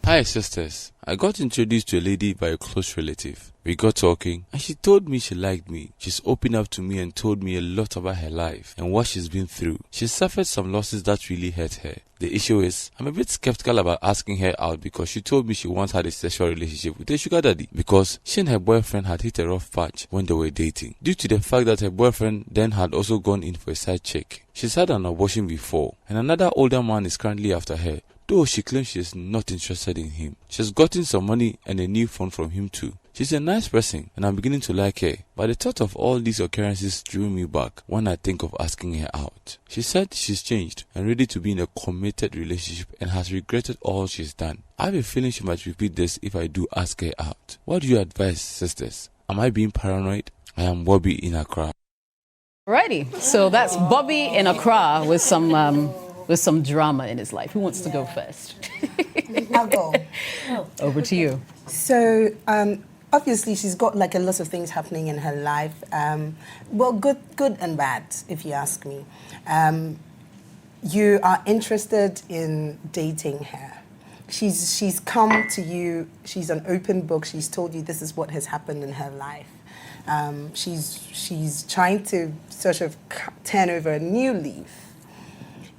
Hi sisters, I got introduced to a lady by a close relative. We got talking and she told me she liked me. She's opened up to me and told me a lot about her life and what she's been through. She suffered some losses that really hurt her. The issue is, I'm a bit skeptical about asking her out because she told me she once had a sexual relationship with a sugar daddy because she and her boyfriend had hit a rough patch when they were dating, due to the fact that her boyfriend then had also gone in for a side chick. She's had an abortion before and another older man is currently after her, though she claims she is not interested in him. She's gotten some money and a new phone from him too. She's a nice person and I'm beginning to like her, but the thought of all these occurrences drew me back when I think of asking her out. She said she's changed and ready to be in a committed relationship and has regretted all she's done. I have a feeling she might repeat this if I do ask her out. What do you advise, sisters? Am I being paranoid? I am Bobby in Accra. Alrighty, so that's Bobby in Accra with some drama in his life. Who wants to go first? I'll go. Over to you. So, obviously, she's got like a lot of things happening in her life. Well, good and bad, if you ask me. You are interested in dating her. She's come to you. She's an open book. She's told you this is what has happened in her life. She's trying to sort of turn over a new leaf.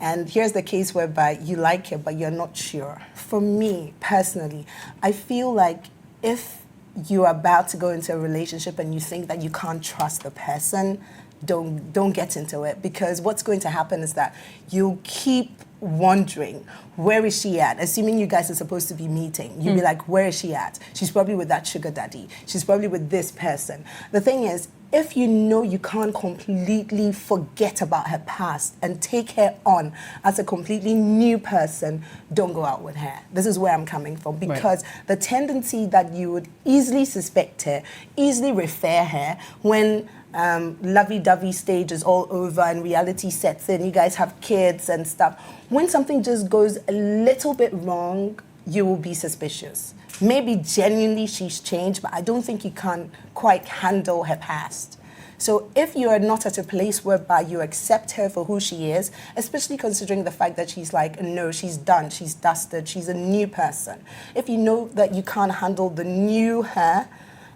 And here's the case whereby you like her, but you're not sure. For me, personally, I feel like if you're about to go into a relationship and you think that you can't trust the person, don't get into it. Because what's going to happen is that you'll keep wondering, where is she at? Assuming you guys are supposed to be meeting, you'll be like, where is she at? She's probably with that sugar daddy. She's probably with this person. The thing is, if you know you can't completely forget about her past and take her on as a completely new person, don't go out with her. This is where I'm coming from, because the tendency that you would easily suspect her, easily refer her when lovey-dovey stage is all over and reality sets in, you guys have kids and stuff. When something just goes a little bit wrong, you will be suspicious. Maybe genuinely she's changed, but I don't think you can quite handle her past. So if you are not at a place whereby you accept her for who she is, especially considering the fact that she's like, no, she's done, she's dusted, she's a new person. If you know that you can't handle the new her,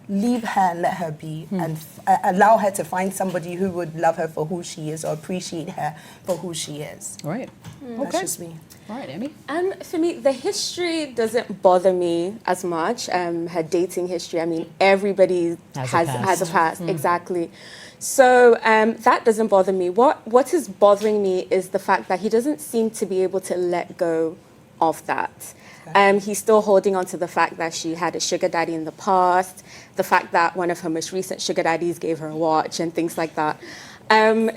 leave her and let her be, and allow her to find somebody who would love her for who she is or appreciate her for who she is. Right. That's just me. All right, Emmy? For me, the history doesn't bother me as much. Her dating history, I mean, everybody has a past. Exactly. So that doesn't bother me. What is bothering me is the fact that he doesn't seem to be able to let go of that. He's still holding on to the fact that she had a sugar daddy in the past, the fact that one of her most recent sugar daddies gave her a watch and things like that.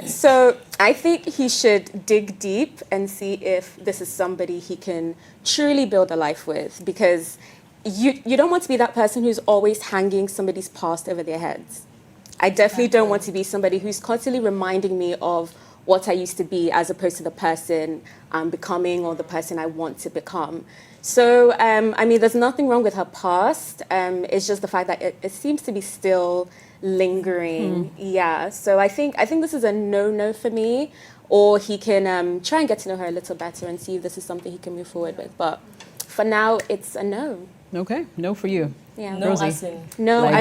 So I think he should dig deep and see if this is somebody he can truly build a life with, because you don't want to be that person who's always hanging somebody's past over their heads. I definitely don't want to be somebody who's constantly reminding me of what I used to be as opposed to the person I'm becoming or the person I want to become. So, I mean, there's nothing wrong with her past. It's just the fact that it seems to be still lingering. Yeah, so I think this is a no-no for me. Or he can try and get to know her a little better and see if this is something he can move forward with. But for now, it's a no. Okay, no for you. Yeah. No, as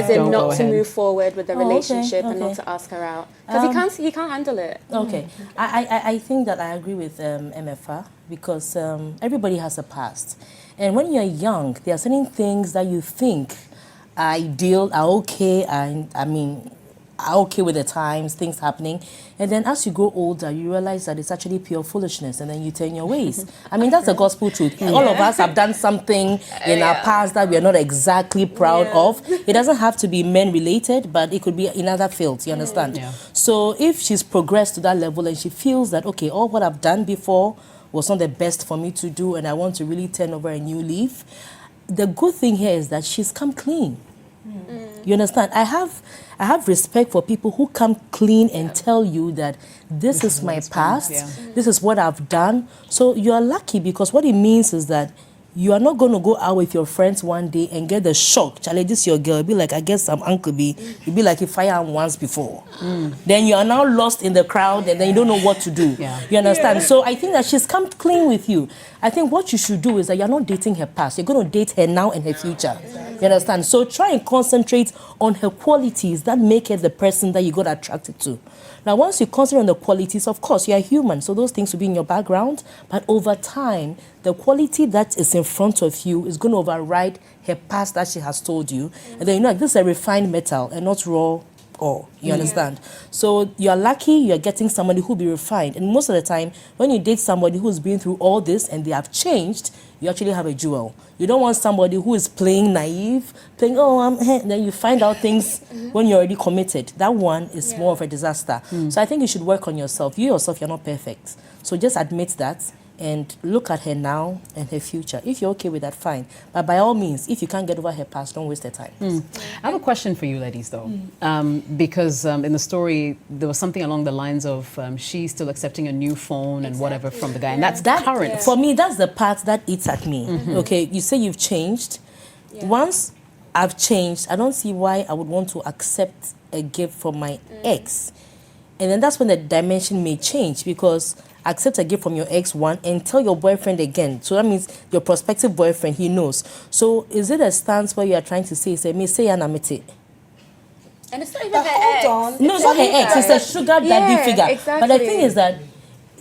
in not to move forward with the relationship and not to ask her out. Because he can't handle it. Okay. I think that I agree with MFA, because everybody has a past. And when you're young, there are certain things that you think are okay, are okay with the times, things happening. And then as you grow older, you realize that it's actually pure foolishness, and then you turn your ways. I mean, that's the gospel truth. All of us have done something in our past that we are not exactly proud of. It doesn't have to be men-related, but it could be in other fields, you understand? Yeah. So if she's progressed to that level and she feels that, okay, all what I've done before was not the best for me to do, and I want to really turn over a new leaf, the good thing here is that she's come clean. You understand? I have respect for people who come clean and tell you that this is my past, this is what I've done. So you're lucky, because what it means is that You are not going to go out with your friends one day and get the shock. Charlie, this your girl. Be like, I guess some uncle be. You be like, if I am once before. Then you are now lost in the crowd and then you don't know what to do. You understand? So I think that she's come clean with you. I think what you should do is that you're not dating her past. You're going to date her now and her future. You understand? So try and concentrate on her qualities that make her the person that you got attracted to. Now, once you concentrate on the qualities, of course, you are human, so those things will be in your background. But over time, the quality that is in front of you is going to override her past that she has told you. And then, like, this is a refined metal and not raw ore. You understand? So you are lucky you are getting somebody who will be refined. And most of the time, when you date somebody who's been through all this and they have changed, you actually have a jewel. You don't want somebody who is playing naive, playing, then you find out things when you're already committed. That one is more of a disaster. So I think you should work on yourself. You yourself, you're not perfect. So just admit that and look at her now and her future. If you're okay with that, fine. But by all means, if you can't get over her past, don't waste her time. I have a question for you ladies, though. Because in the story, there was something along the lines of she's still accepting a new phone and whatever from the guy. And that's current. For me, that's the part that eats at me. Okay, you say you've changed. Once I've changed, I don't see why I would want to accept a gift from my ex. And then that's when the dimension may change, because accept a gift from your ex one and tell your boyfriend again. So that means your prospective boyfriend, he knows. So is it a stance where you are trying to say me say anamite? And it's not even her ex. No, it's not her ex. It's a sugar daddy figure. Exactly. But the thing is that,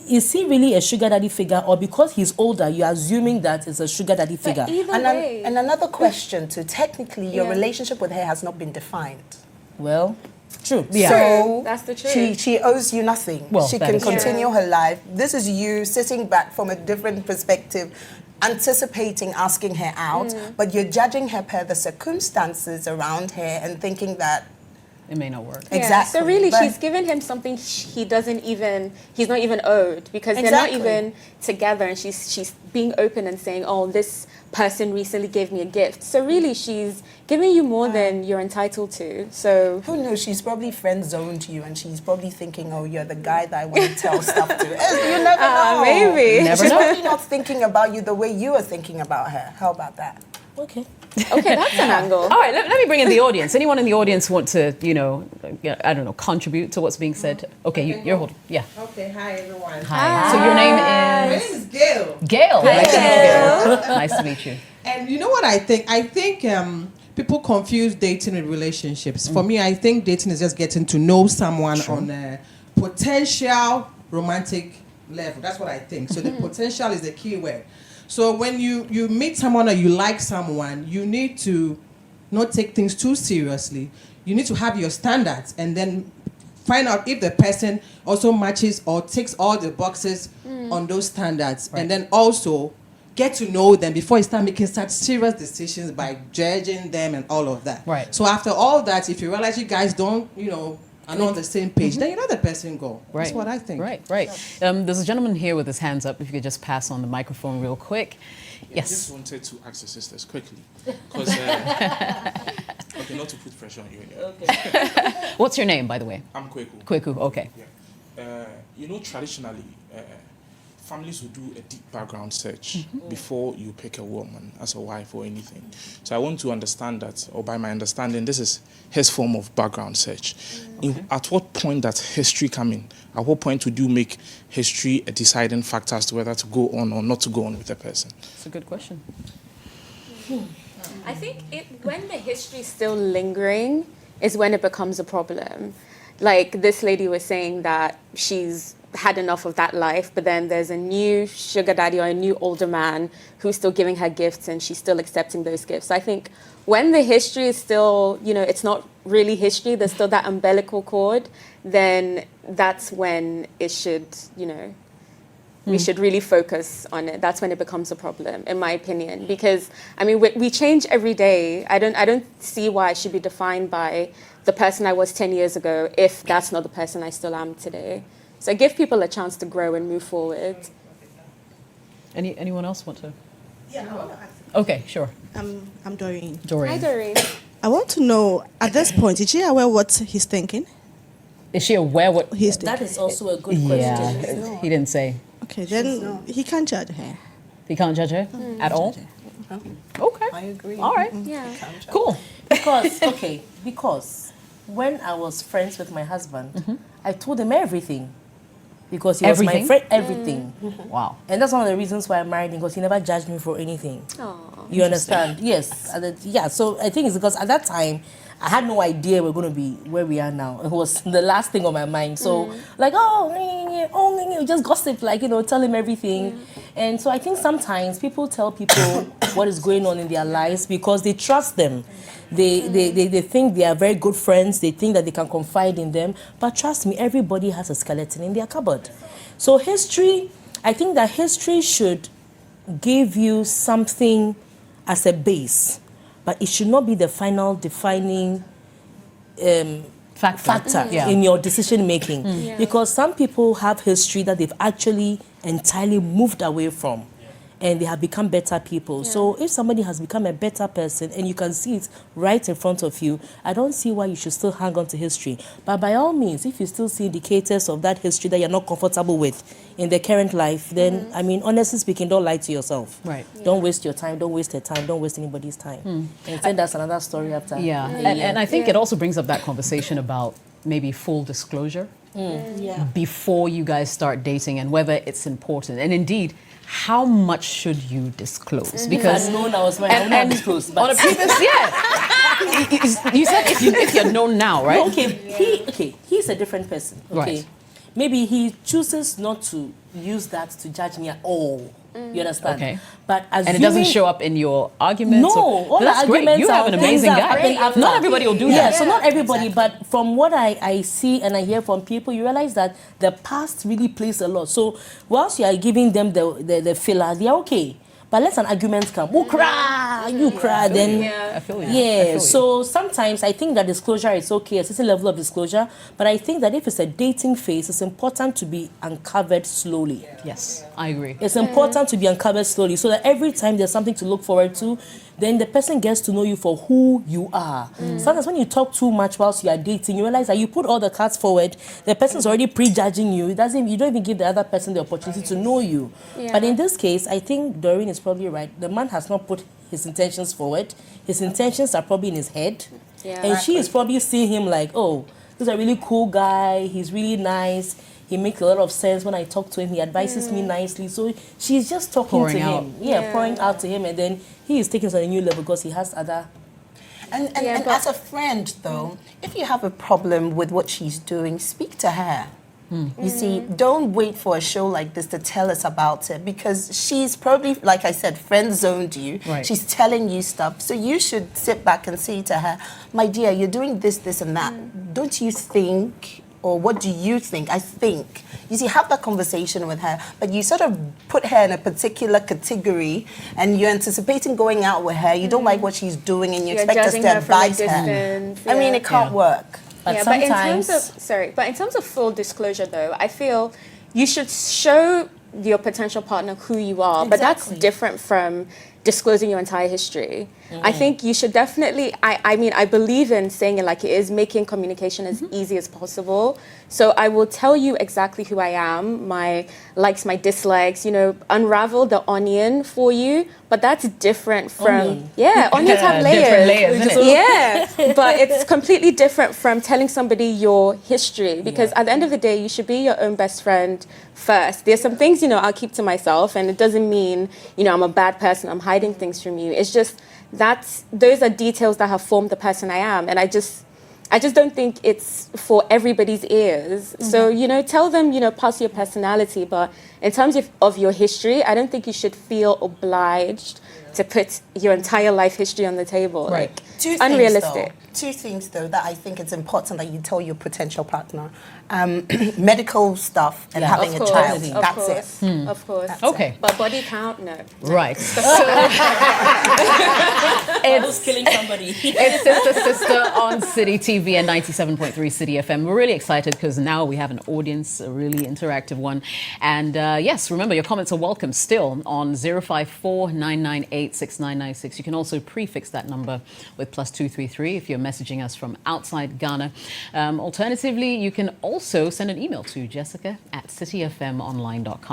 is he really a sugar daddy figure, or because he's older, you're assuming that it's a sugar daddy figure? And another question too. Technically, your relationship with her has not been defined. Well, true. So that's the truth. She owes you nothing. Well, she can continue her life. This is you sitting back from a different perspective, anticipating asking her out, but you're judging her per the circumstances around her and thinking that it may not work. Exactly. So really, she's given him something he's not even owed, because they're not even together, and she's being open and saying, oh, this person recently gave me a gift. So really, she's giving you more than you're entitled to. So who knows? She's probably friend zoned you, and she's probably thinking, "Oh, you're the guy that I want to tell stuff to." You never know. Maybe. She's probably not thinking about you the way you are thinking about her. How about that? Okay. Okay, that's an angle. All right, let me bring in the audience. Anyone in the audience want to, I don't know, contribute to what's being said? Okay, you're holding. Yeah. Okay, hi everyone. Hi. So your name My is? name is Gail. Gail. Hi, Nice to meet Gail. you. Nice to meet you. And you know what I think? I think people confuse dating with relationships. For me, I think dating is just getting to know someone on a potential romantic level. That's what I think. So the potential is the key word. So when you meet someone or you like someone, you need to not take things too seriously. You need to have your standards and then find out if the person also matches or ticks all the boxes on those standards. Right. And then also get to know them before you start making such serious decisions by judging them and all of that. Right. So after all that, if you realize you guys don't, are not on the same page, then you let the person go. Right. That's what I think. Right. There's a gentleman here with his hands up. If you could just pass on the microphone real quick. Yes. I just wanted to ask the sisters quickly, because okay, not to put pressure on you. Okay. What's your name, by the way? I'm Kweku. Kweku. Okay. Yeah. Traditionally, families will do a deep background search before you pick a woman as a wife or anything. So I want to understand that, or by my understanding, this is his form of background search. Okay. At what point does history come in? At what point would you make history a deciding factor as to whether to go on or not to go on with a person? That's a good question. I think when the history is still lingering is when it becomes a problem. Like this lady was saying that she's had enough of that life, but then there's a new sugar daddy or a new older man who's still giving her gifts and she's still accepting those gifts. I think when the history is still, it's not really history, there's still that umbilical cord, then that's when it should, we should really focus on it. That's when it becomes a problem, in my opinion, because we change every day. I don't see why it should be defined by the person I was 10 years ago if that's not the person I still am today. So give people a chance to grow and move forward. Anyone else want to? Yeah, I want to ask. Okay, sure. I'm Doreen. Doreen. Hi, Doreen. I want to know, at this point, is she aware what he's thinking? Is she aware what He's thinking. That is also a good question. Yeah, he didn't say. Okay, then he can't judge her. He can't judge her at all? Okay. I agree. All right. Yeah. Cool. Because when I was friends with my husband, I told him everything. Because he was my Everything? friend, everything. Wow. And that's one of the reasons why I married him, because he never judged me for anything. You understand? Yes. Yeah, so I think it's because at that time, I had no idea we're going to be where we are now. It was the last thing on my mind. So, like, just gossip, like, tell him everything. And so I think sometimes people tell people what is going on in their lives because they trust them. They think they are very good friends. They think that they can confide in them. But trust me, everybody has a skeleton in their cupboard. So history, I think that history should give you something as a base. But it should not be the final defining factor in your decision making. Because some people have history that they've actually entirely moved away from. And they have become better people. So if somebody has become a better person and you can see it right in front of you, I don't see why you should still hang on to history. But by all means, if you still see indicators of that history that you're not comfortable with in the current life, then, I mean, honestly speaking, don't lie to yourself. Right. Don't waste your time, don't waste their time, don't waste anybody's time. And then that's another story after. Yeah. And I think it also brings up that conversation about maybe full disclosure before you guys start dating and whether it's important. And indeed, how much should you disclose? Because if I'd known I was married, I would not disclose. On a previous, you said if you're known now, right? No, he's a different person. Okay, Right. maybe he chooses not to use that to judge me at all. You understand? Okay. But And it doesn't show up in your arguments? No, or, all the that's great. arguments You have an are amazing things that happen guy. after. Not everybody will do Yeah, that. so not everybody, but from what I see and I hear from people, you realize that the past really plays a lot. So whilst you are giving them the filler, they are okay. But let an argument come. You cry, then... I feel you. I Yeah, feel you. so sometimes I think that disclosure is okay, a certain level of disclosure, but I think that if it's a dating phase, it's important to be uncovered slowly. Yes, I agree. It's important to be uncovered slowly so that every time there's something to look forward to, then the person gets to know you for who you are. Sometimes when you talk too much whilst you are dating, you realize that you put all the cards forward, the person's already prejudging you. You don't even give the other person the opportunity to know you. But in this case, I think Doreen is probably right. The man has not put his intentions forward. His intentions are probably in his head. And she is probably seeing him like, oh, this is a really cool guy. He's really nice. He makes a lot of sense when I talk to him. He advises me nicely. So she's just talking Pouring to out. him. Pouring out to him. And then he is taking it to a new level because he has other... And as a friend, though, if you have a problem with what she's doing, speak to her. You see, don't wait for a show like this to tell us about it because she's probably, like I said, friend-zoned you. Right. She's telling you stuff. So you should sit back and say to her, my dear, you're doing this, this, and that. Don't you think, or what do you think? I think. You see, have that conversation with her, but you sort of put her in a particular category and you're anticipating going out with her. You don't like what she's doing and you You're expect us judging to her from a advise her. distance. I mean, it can't work. But but in sometimes... terms of full disclosure, though, I feel you should show your potential partner who you are, but that's different from disclosing your entire history. I think you should definitely, I mean, I believe in saying it like it is, making communication as easy as possible. So I will tell you exactly who I am, my likes, my dislikes, unravel the onion for you, but that's different from, onions have layers. Different layers, isn't it? Yeah, but it's completely different from telling somebody your history because at the end of the day, you should be your own best friend first. There's some things, I'll keep to myself and it doesn't mean, I'm a bad person, I'm hiding things from you. It's just, those are details that have formed the person I am. And I just don't think it's for everybody's ears. So, tell them, parts of your personality. But in terms of your history, I don't think you should feel obliged to put your entire life history on the table. Right. Like, unrealistic. Two things, though, that I think it's important that you tell your potential partner. Medical stuff and having a child. That's it. Of course. Okay. But body count, no. Right. It's killing somebody. It's Sister on Citi TV and 97.3 Citi FM. We're really excited because now we have an audience, a really interactive one. And yes, remember, your comments are welcome still on 054-998-6996. You can also prefix that number with +233 if you're messaging us from outside Ghana. Alternatively, you can also send an email to Jessica@citifmonline.com.